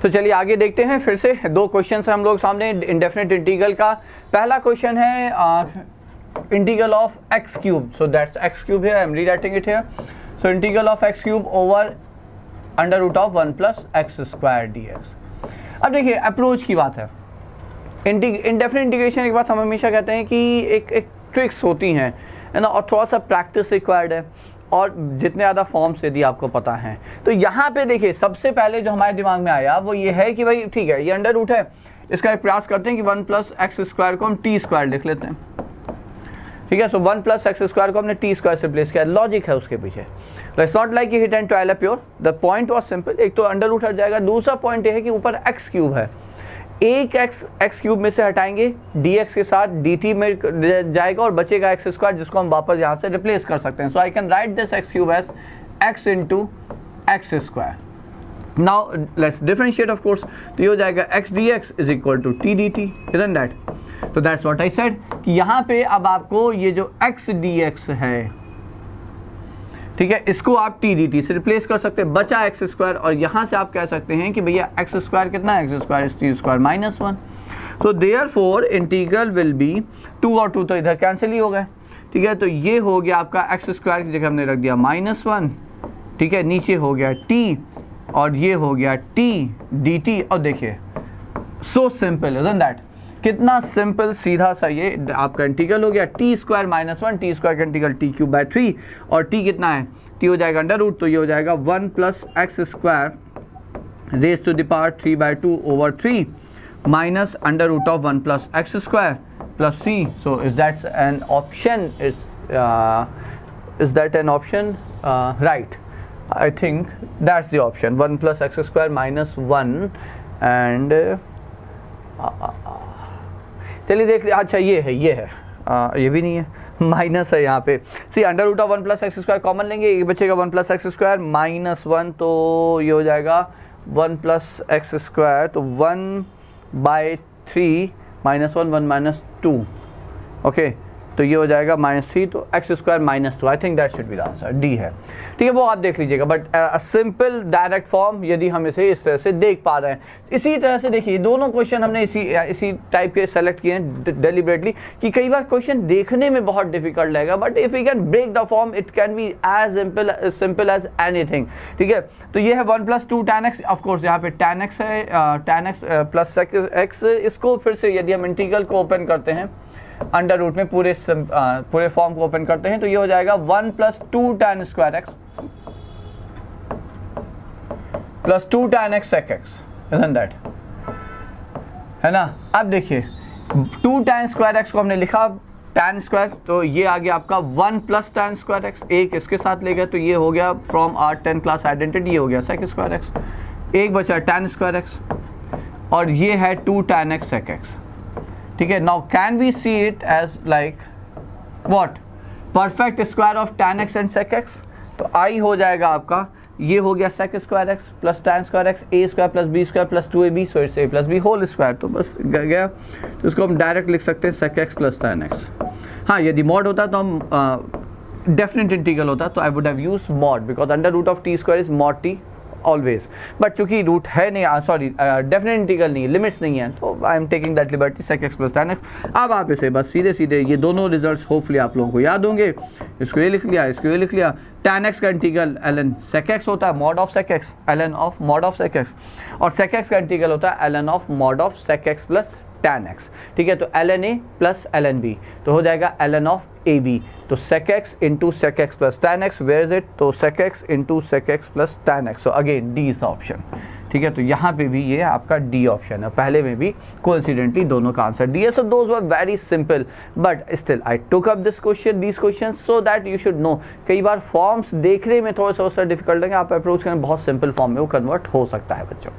तो चलिए आगे देखते हैं। फिर से दो क्वेश्चन है हम लोग सामने इंडेफिनिट इंटीग्रल का। पहला क्वेश्चन है integral of x cube, so that's x cube here, I am rewriting it here. So integral of x cube over under root of 1 plus x square dx। अब देखिए approach की बात है, indefinite integration एक बात हम हमेशा कहते हैं कि एक ट्रिक्स होती हैं, है ना, और थोड़ा सा प्रैक्टिस रिक्वायर्ड है, और जितने ज़्यादा फॉर्म्स यदि आपको पता हैं। तो यहाँ पे देखिए सबसे पहले जो हमारे दिमाग में आया वो ये है कि भाई ठीक है, ये अंडर रूट है, इसका एक प्रयास करते हैं कि 1 प्लस एक्स स्क्वायर को हम टी स्क्वायर लिख लेते हैं। ठीक है, सो 1 प्लस एक्स स्क्वायर को हमने टी स्क्वायर से रिप्लेस किया, लॉजिक है उसके पीछे। It's not like hit and trial pure, the point was simple. एक तो अंडर रूट हट जाएगा, दूसरा पॉइंट ये है कि ऊपर एक्स क्यूब है, एक एक्स क्यूब में से हटाएंगे, dx के साथ dt में जाएगा और बचेगा एक्स स्क्वायर, जिसको हम वापस यहाँ से रिप्लेस कर सकते हैं। So I can write this x cube as x into x square. Now let's differentiate of course, तो ये हो जाएगा x dx is equal to t dt, isn't that? तो दैट्स व्हाट आई सेड कि यहाँ पे अब आपको ये जो x dx है, ठीक है, इसको आप टी डी टी से रिप्लेस कर सकते हैं, बचा एक्स स्क्वायर, और यहाँ से आप कह सकते हैं कि भैया एक्स स्क्वायर कितना है, x square is T square minus 1। So therefore integral will be 2 और 2 तो इधर कैंसिल ही हो गए। ठीक है, तो ये हो गया आपका एक्स स्क्वायर की जगह हमने रख दिया -1, ठीक है, नीचे हो गया टी और ये हो गया टी डी टी। और देखिए सो सिंपल, इजंट दैट? कितना सिंपल, सीधा सा ये आपका इंटीग्रल हो गया, टी स्क्वायर -1, टी स्क्वायर का इंटीग्रल टी क्यूब बाय 3, और टी कितना है, टी हो जाएगा अंडर रूट, तो ये हो जाएगा 1 plus x square raise to the power 3/2 over 3 minus under root of 1 plus x square plus c। So is that an option? Is that an option? Right, I think that's the option, 1 plus x square minus 1 and चलिए देख लिया। अच्छा ये है, ये भी नहीं है, माइनस है यहाँ पे। See under root of 1 plus x square common लेंगे, ये बचेगा 1 प्लस एक्स स्क्वायर -1, तो ये हो जाएगा 1 प्लस एक्स स्क्वायर, तो 1/3 -1 -2, ओके, तो ये हो जाएगा -3, तो x square -2। I think that should be the answer, D है। ठीक है, वो आप देख लीजिएगा, बट सिंपल डायरेक्ट फॉर्म यदि हम इसे इस तरह से देख पा रहे हैं, इसी तरह से देखिए दोनों क्वेश्चन हमने इसी टाइप के सेलेक्ट किए हैं डिलिबरेटली, कि कई बार क्वेश्चन देखने में बहुत डिफिकल्ट लगेगा, but if you can break the form it can be as simple as anything. ठीक है, तो ये है 1 प्लस 2 tan x, ऑफकोर्स यहाँ पे tan x है, tan x प्लस x, इसको फिर से यदि हम इंटीग्रल को ओपन करते हैं अंडर रूट में, पूरे फॉर्म को ओपन करते हैं, तो ये हो जाएगा 1 plus 2 tan square x plus 2 tan x sec x, isn't that? है ना? अब देखिए 2 tan स्क्वायर x को हमने लिखा tan स्क्वायर, तो ये आ गया आपका 1 प्लस tan स्क्वायर x, एक इसके साथ ले गए, तो ये हो गया फ्रॉम आवर 10 क्लास आइडेंटिटी, ये हो गया sec स्क्वायर x, एक बचा tan स्क्वायर x, और ये है 2 tan x sec x। ठीक है, now can we see it as like what, perfect square of tan x and sec x। तो आई हो जाएगा आपका, ये हो गया sec square x plus tan square x, a square plus b square plus 2ab, so it's a plus b whole square, तो बस गया। तो इसको हम डायरेक्ट लिख सकते हैं sec x plus tan x। हाँ, यदि मॉड होता तो हम डेफिनेट इंटीग्रल होता तो I would have used mod, because under root of t square is mod t always, but चूंकि रूट है नहीं, सॉरी डेफिनेट इंटीग्रल नहीं है, लिमिट्स नहीं है, तो I am taking that liberty sec x plus tan x। अब आप इसे बस सीधे सीधे ये दोनों रिजल्ट्स होपफुली आप लोगों को याद होंगे, इसको ये लिख लिया, इसको ये लिख लिया। tan x का इंटीग्रल ln sec x होता है mod of sec x, ln of mod of sec x, और sec x का इंटीग्रल होता है ln of mod of sec x plus tan x। ठीक है, तो ln a plus ln b, तो हो जाएगा ln ऑफ ab, तो sec x into sec x plus tan x, where is it, तो sec x into sec x plus tan x, so again D is the option. ठीक है, तो यहाँ पे भी ये आपका डी ऑप्शन है, पहले में भी कोइंसिडेंटली दोनों का आंसर डी है। So those were very simple, but still I took up this question, these question, so that you should know. कई बार फॉर्म्स देखने में थोड़ा सा डिफिकल्ट है, आप अप्रोच करें बहुत सिंपल फॉर्म में वो कन्वर्ट हो सकता है बच्चों।